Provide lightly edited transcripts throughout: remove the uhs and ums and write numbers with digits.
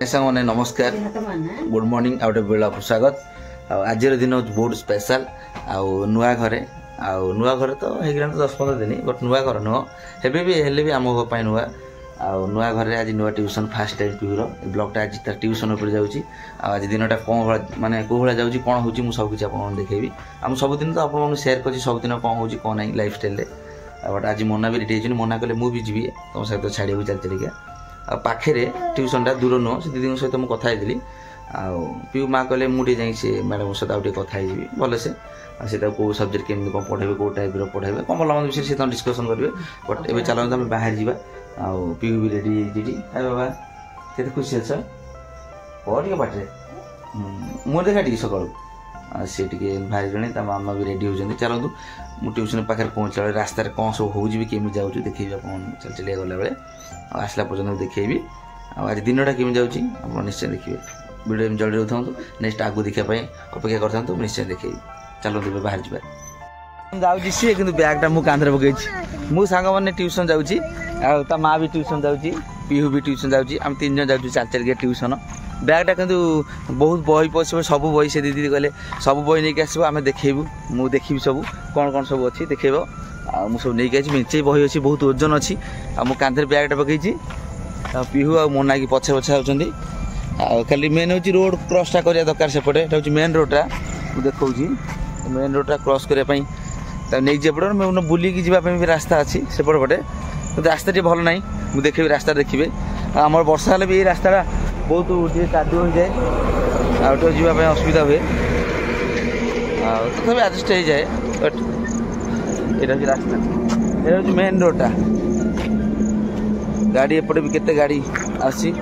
मैंने नमस्कार good morning out बेला स्वागत आज दिन बहुत स्पेशल नुआ घरे नुआ घर तो होगा 10-15 दिन बट नुआ घर नुह हेले भी आम घर नुआ नुआ घर आज नुआ ट्यूशन फास्ट टाइम पीर ब्लॉगटा आज तार ट्यूशन उपर जाऊँगी आज दिनटा कौन माने कौ भाया जाऊँगी कौन हो सबकि आपको देखेबी आम सबुदिन तो आपको सेयार कर सबुदिन कौन हो कौन ना लाइफ स्टाइल बट आज मना भी रेडी मना कले मुझे जी तुम सहित छाड़ू चल चलिका पाखे ट्यूशनटा दूर नुह से दीदी सहित मुझे कथी पीयू माँ कहले मुझे जाए मैडम सहित आगे कथी भलसे से कौ सब्जेक्ट केमी कौन पढ़े कौ टाइप पढ़े कौन भल विषय से डिस्कसन करेंगे बट ए चलते आम बाहर जावा पीयू भी रेडी जी हाय बाबा के खुशी अच्छ टे बाटे मुझे देखा टी सका सी टे बाहर जड़े मामा भी रेडी होती चलतु मुझे ट्यूशन पाखे पहुँचला रास्तार कौन सब होमी जाऊँ देखी आप चल चलिया गला बेले आसला पर्यटन देखी आज दिनटा केमी जाऊँगी आप निश्चय देखिए वीडियो जल्दी उठाऊँ नेक्स्ट आगू देखापी अपेक्षा करता निश्चय देखी चलते बाहर जाऊँगी सी कि बैगटा मुझे कांधे पकई मु सांग मैंने ट्यूशन जाऊँगी आ माँ भी ट्यूशन जाऊँगी पीहू भी ट्यूशन जाऊँगी आम 3 जन जाऊँ चल चलिए ट्यूशन बैगटा कितु बहुत बही पशु सब बही से दीदी कहले सब बही नहीं आसो आम देखेबू मुझे देखी सब कौन कौन सब अच्छी देखेब मुझे सब नहीं आई मेचे बही अच्छी बहुत ओजन अच्छी मु कांधे बैगटा पकई पीहू आ मोना की पछे पछे होती खाली मेन हूँ रोड क्रॉसटा करा दरकार सेपटे हूँ मेन रोडटा देखा मेन रोडटा क्रॉस करने नहीं जेपटे मैं बुलिकी जावाई भी रास्ता अच्छी सेपटे पटे रास्ता टे भल ना मुझे देखी रास्ता देखिए आम वर्षा हेल्ले भी ये रास्ता बहुत कादुଅ हो जाए आउट जावाई असुविधा हुए तथा आडजस्ट हो जाए बट ये रास्ता ये हूँ मेन रोडटा गाड़ी एपटे भी केते गाड़ी आसी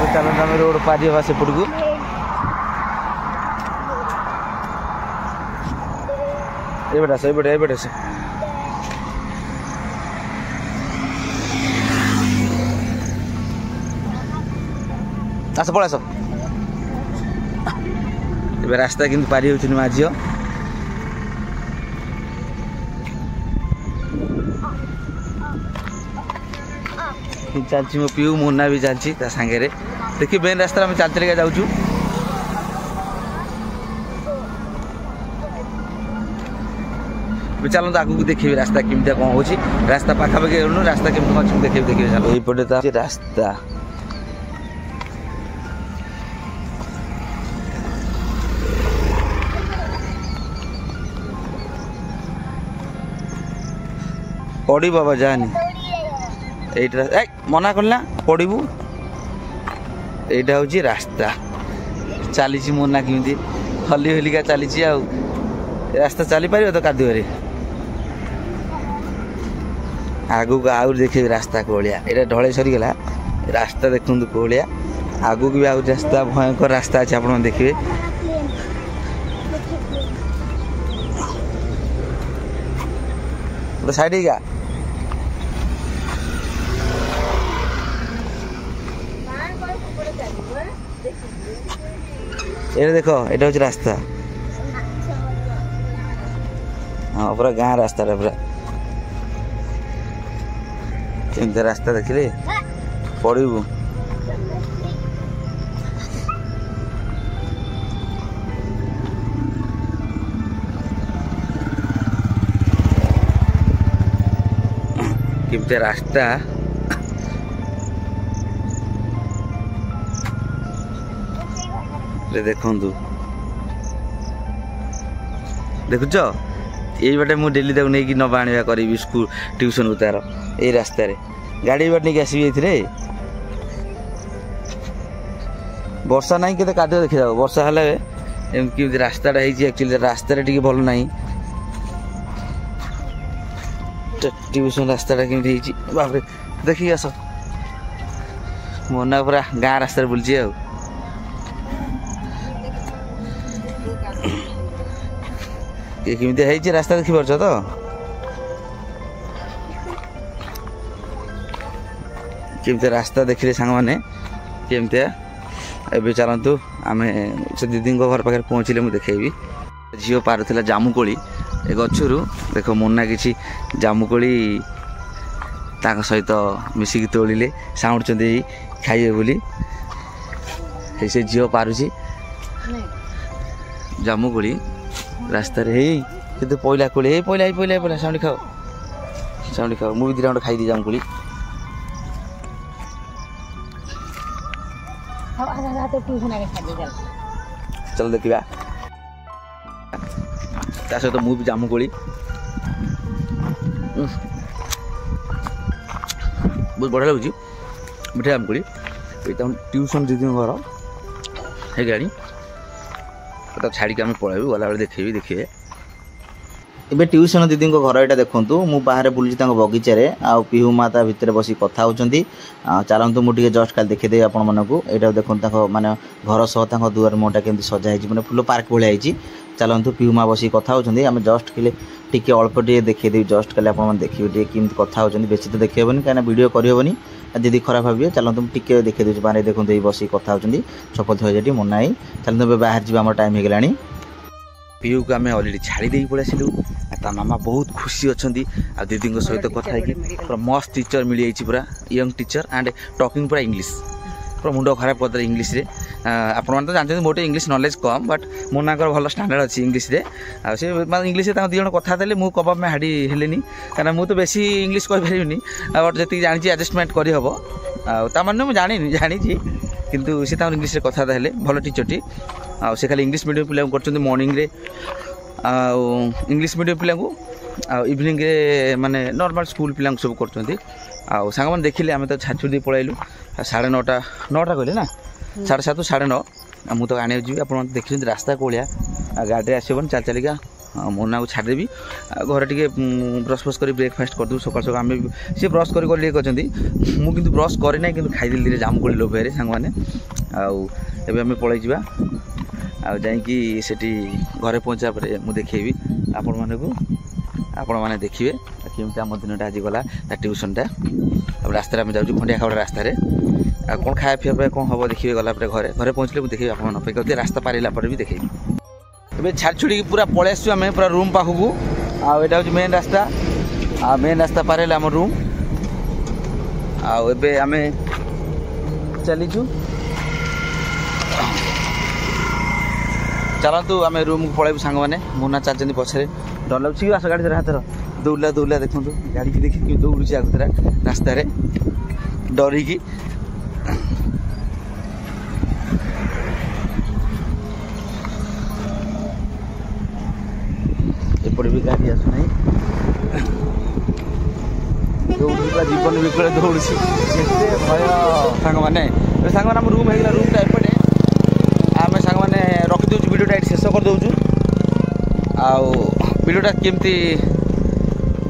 चलते आम रोड पारी हवा सेपट को ये बेटा से आस पल आस ए रास्ता कि पारी हो माँ झील चलती मो पीयू मुन्ना भी चलती सांगे देखिए मेन रास्ता आम चल चलिका जाऊँ चलते आगू देखिए रास्ता केमी कौन हो रास्ता पाखापाखि रास्ता केमी कौन देखिए देखिए यहीपटे तो रास्ता पड़ी बाबा जानी ये मना करना पड़ू यहाँ हूँ रास्ता चली मना केमी हली हलिका चली रास्ता चली पार तो कादुअरे आगू आउ देखिए रास्ता कोलिया ये ढले सरीगला रास्ता देखु कोलिया आगू भी आउ रास्ता भयंकर रास्ता अच्छे आप देखिए गोटे साइड का ये देख ये हूँ रास्ता हाँ पूरा गाँ रास्ता पूरा केमती रास्ता देखिले पड़ू केमती रास्ता देखु देखुच यही बाटे मुझे डेली तक नहीं नवा आने करी स्कूल ट्यूशन को तार ये रास्ता गाड़ी बाट नहीं आसबी ये वर्षा ना के कादुଅ देखी जाओ वर्षा हेल्ले एमती रास्ताटा एक्चुअली रास्ता भल ना ट्यूशन रास्ताटा केमी बाप देखिए आस मना पूरा गाँ रास्ता बुलची आ केमी है रास्ता देखी पार्छ तो केमती रास्ता देखिले सांग मैंने केमती ए चलतु आम से दीदी घर पाखे पहुँचले मुझे देखेबी झील पारुला जामुकोली ए गचरू देख मुन्ना किसी जामुकोली सहित मिसिक तोलिले साउंड खाइए बोली से झील पारुची जामु कोली रास्ता रे कितु पहला कोली पहला पहला पहला साउंड खाओ मुझे 2 राउंड खाई दी जामु कोली चल देखा सहित मुझे जामु कोली बहुत बढ़िया लगुच मिठा जामु कोली ट्यूशन दीदी घर है गाड़ी तो छाड़ी आम पलू गला बेले देखिए एबे ट्यूशन दीदी घर यहाँ देखूँ मु बाहर बुलूँ बगीचार आउ पीहू माँ ता भितर बस कथा होती चलतु मुझे जस्ट काल देखीदे आपण मानक यहाँ देखो माने घर सह दुआर मुँहटा केमती सजाई मैंने फुल पार्क भाई है चलतु पीहू माँ बस कथा होती आम जस्ट टे अल्प टे देखीदेवी जस्ट काले आप देखिए केमती कथा होती बेसी तो देखिएबनी कहीं वीडियो करहबनी दीदी खराब भाविए चलतु टे देखी दूसरी बाहर देखो ये बस कथा होती चपल थी मना ही चलते बाहर जी आम टाइम होगला पीयू को आम अलरेडी छाड़ी दे पड़े आसलु मामा बहुत खुशी अच्छा आ दीदी सहित कथा पूरा मस्त टीचर मिल जाइए पूरा यंग टीचर एंड टॉकिंग पूरा इंग्लिश पूरा मुंड खराब कर इंग्लिश रे आपण तो जानते मोटे इंग्लिश नॉलेज कम बट मो ना भल स्टैंडर्ड अच्छी इंग्लिश रे से इंग्लिश दी जन कथा देले मु कबाब में हाड़ी हेलेनी कहीं मुझे तो बेसी इंग्लिश कहीपरि बट जी जानी एडजस्टमेंट करहब मैंने मुझे जानी किंतु से इंग्लिश कथा हेले भल टीचर टी से खाली इंग्लिश मीडियम पिला कर मॉर्निंग रे इंग्लिश मीडियम पिला इवनिंग रे माने नॉर्मल स्कूल पिला सब कर सांग मैंने देखिले आम तो छाछुड़ी पलैलु 9:30 कहले ना 7:30 9:30 मुझे तो आने जी आप देखिए रास्ता कौलिया गाड़ी आसबन चल चलिका मोना को छाड़देवी घर टे ब्रश ब्रश कर ब्रेकफास्ट करदे सकाल सकाल आम सी ब्रश कर मुझे ब्रश करना कि खाईदेली जामुकोली लोभे सांग मैंने आम पलैजा आईकी घरे पहुँचा पर मुझे देखी आपण मैंने देखिए केमती आम दिन आज गला ट्यूशनटा रास्ता आम जाऊँ खंडिया खावड़ा रास्तार कौन खाया पीवा कौन हम देखिए गला घरे घरे पहुँचले मुझे देखिए आप अपेक्षा रास्ता पारा पर भी देखी ए छाड़ छुड़ी पूरा पलि आसु आम पूरा रूम पाखक आटा हूँ मेन रास्ता पारे आम रूम आबे आम चलीचु चलतु आम रूम को पलैबू सांग मैंने मुना चलते पछे डर लगुच आस गाड़ी हाथ दौड़ा देखु गाड़ी की देखिए दौड़ी आगुरा रास्तार डरिकी एपटे भी गाड़ी आसुना दौड़ा जीवन विकल दौड़ी भय सांग मैंने आम रूम होगा रूमटा एपटे आम सांग मैंने रखिदे वीडियोटा ये शेष कर दूँ वीडियोटा केमती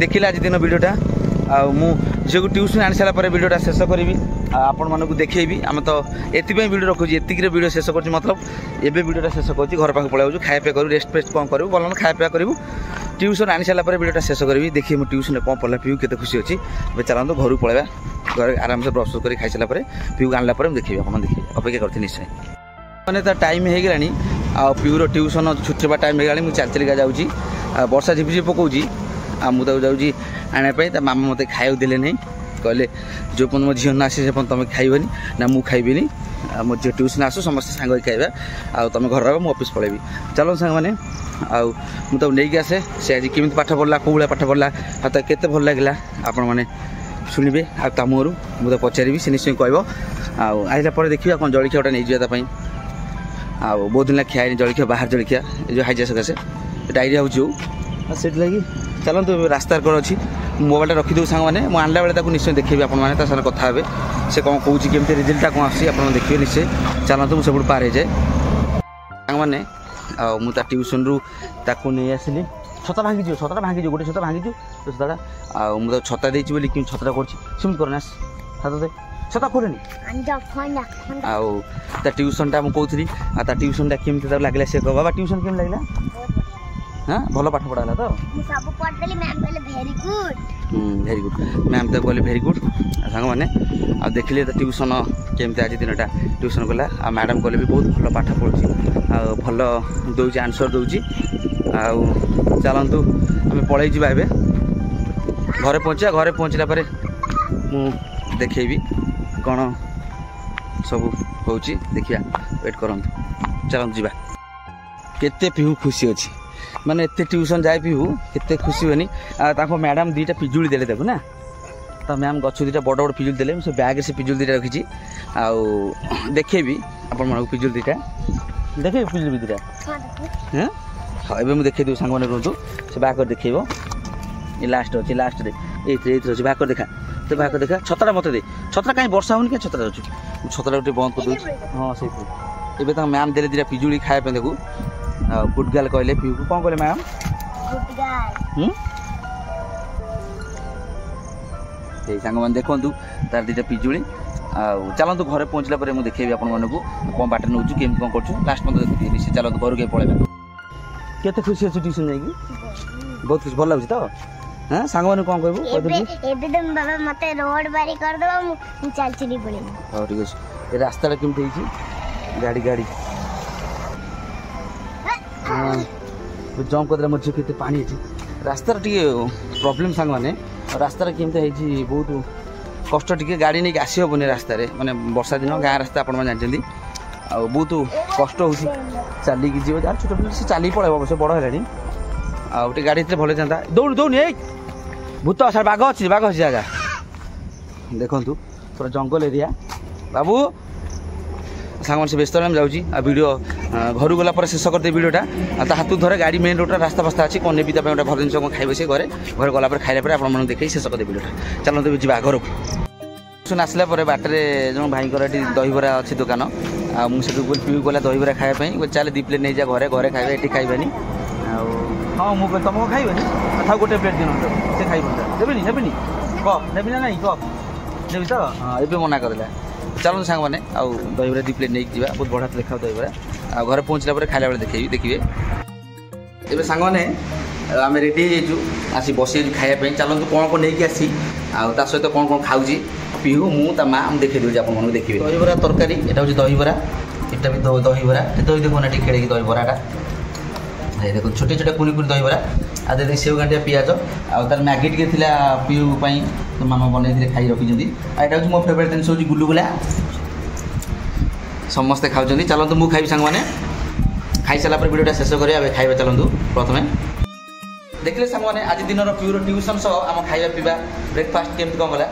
देखिले आज दिन वीडियोटा झील को ट्यूशन आनी सारापर वीडियोटा शेष करी आपण मानक देखी आम तो ये वीडियो रखुची एतिक वीडियो शेष कर मतलब एवं वीडियोटा शेष कर घर पाक पलू खाया पीया करूँ रेस्ट फेस्ट कौन करूँ भल खाया पीया करूँ ट्यूशन आनी सारापर वीडियोटा शेष करी देखिए मुझे ट्यूशन कौन पढ़ला पीऊ के खुशी अच्छी चलते घर पलैया घर आराम से ब्रश कर खाई सारापर पीऊ आनला देखिए आप देखिए अपेक्षा करते निश्चय मैंने टाइम हो पीऊर ट्यूशन छुट्टी टाइम हो मुझे चल चलिका जाऊँगी वर्षा झिपझिप पकाऊँगी मुझे जाऊँगी आने मामा मत खाया देले नहीं कहले जो पन मो झील न आसे से तुम खाइबनी ना मुझे खाइबी मो झील ट्यूशन आसु समस्त सांग खाइबा तुम घर रह ऑफिस पलैबी चलो सांग मैंने मुझे नहीं आसे से आज केमी पाठ पढ़ला कौ भाया पाठ पढ़ला हाथ केते भल लगे आपण मैंने शुणवे आमरू मुझे पचारि से निश्चय कह आइला देखिए कौन जलखिया गोटे नहीं जावाई बहुत दिन खाए जलखिया बाहर जलखिया जो हाइजा सकाशे डायरिया हो से लगी चलते रास्ता कौन अच्छी मोबाइल रखिदे सांग मैंने मुझे आनला बेले निश्चय देखिए आप कथा हे से कौन कौन केमती रिजल्टा कौन आसी आप देखिए निश्चय चलते मुझे सब पार जाए सांग मैंने मुझे ट्यूशन रू नहीं आसली छता भांगी छता भांगी गोटे छता भांगी तो छताटा मुझे छता देती बोली कि छताटा करम करना हाथ दे छता खोलनी ट्यूशनटा मुझे कहती ट्यूशनटा केमती लगे से कह बाबा ट्यूशन केम लगे हाँ भल पाठ पढ़ा तो भेरी गुड मैम तो कहले भेरी गुड सांग मैंने देखिले तो ट्यूशन केमती आज दिन ट्यूशन कला मैडम कहले भी बहुत भल पाठ पढ़ुची भल दौर आंसर दौची चलतु आम पलैजा घरे पहुँचा घरे पहुँचला मु देखी कौन सब हो देखिया वेट कर चलते जा केते पीहू खुशी अच्छी माने एते ट्यूशन जाए पीहू केते खुशी होनी मैडम दुईटा पिजुली देले देखो ना तो मैम गछ दुईटा बड़ बड़ पिजुली देले से बैग से पिजुली दुईटा रखी देखेबी आपण मन पिजुली दुईटा देखे पिजुली दुईटा हाँ हाँ एवं मुझे देखे सांग मैंने रुहतु से बैक देखेब ये लास्ट अच्छे लास्ट ये अच्छे बैक देखा तो बैक देखा छतरा मत दे छतरा कहीं वर्षा होनी क्या छतरा अच्छे छतरा गोटे बंद कर दूँ हाँ से एवं तो मैम देले दिटा पिजुली खाया देखू गुडगाल कहले पीहू को कौन कहले मैम सांग मैंने देखु तार दुटा पिजुली चलतु घरे पहुँचला मुझे देखेबी आपण मानक कौन बाट नौ केमी कौन कर लास्ट मत देखिए चलतु घर के पलैबा केते खुशी अच्छे ट्यूशन जाइए बहुत खुश भल लगे तो हाँ सांग मैंने कौन कहबू बाबा मते रोड बारी कर दो मु चल चली पड़ी हां ठीक है रास्ता केमती गाड़ी गाड़ी हाँ जंप कर मझे केते पानी रास्ता टे प्रॉब्लम सांग मैंने रास्ता केमती बहुत कष्ट टे गाड़ी नहीं आसी हेनी रास्तार माने वर्षा दिन गाँ रास्ता आपण जानते आ बहुत कष्ट हो चलिकी जी यार छोट पिला से चलिक पड़े अवश्य बड़ है आटे गाड़ी भले जाता दौड़ दौड़ भूत सार बाघ अच्छी जगह देखु पूरा जंगल एरिया बाबू सांग से व्यस्त जाऊँ वीडियो घर गला शेष करदे वीडियोटा हाथ धरे गाड़ी मेन रोड रास्ता फास्ता अच्छी कौन नेबी गोटे भल जिन खाइबे से घरे घर गला खाइला आप देखिए शेष करदे वीडियोटा चलते जी घर को आसला बाटर जो भाई दहीबरा अच्छी दुकान मुझे पी गला दहीबरा खायापी चल 2 प्लेट नहीं जा घरे घरे खाइबा ये खाइबानी हाँ मुझे तुमको खाइबानी था गोटे प्लेट दिन से खाइबनी नेबी कप नेबी ना नहीं कप नेबी तो हाँ ये मना करदेला चलते सांग मैंने दहीबरा 2 प्लेट नहीं जा बहुत बढ़िया देखा दहीबरा आ घरे पहुँचला खाइला बेले देखिए ये सांग मैंने आम रेडी आसी बस खायापी चलते कौन कौन नहीं आसी आ सहित कौन कौन खाऊँ पीहू मुझे माँ देखी दूसरी आप देखिए दहीबरा तरकारी यहाँ हूँ दहीबरा यहाँ भी दहीबरा दही देखो ना खेल दहीबराटा देखो छोटे छोटे कुनी कुनी दहीबरा आ देखिए सेव गांठिया पिज आर मैगी टे पीहू तो मामा बनई खाई रखी यहाँ हूँ मो फेवरेट जिन हूँ गुलुगुला समस्ते खाऊँ चलते मुझे खाई सांग मैंने खाई सारापर वीडियोटा शेष कर खाଇବା चलतु प्रथम देखिए सांग मैंने आज दिन प्यूर ट्यूशन सह आम खाଇବା पीवा ब्रेकफास्ट केमती कौन गला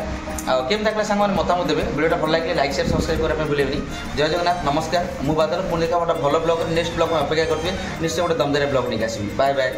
केम तक सांग मैंने मतामत देवे वीडियोटा भल लगे लाइक शेयर सब्सक्राइब करने भूलेनि जय जगन्नाथ नमस्कार मुझे बादल पुणी देखा गोटे भल ब्लॉग नेक्स्ट ब्लॉग में अपेक्षा करेंगे निश्चय गोटे दमदारिया ब्लॉग नहीं आसबि बाय बाय।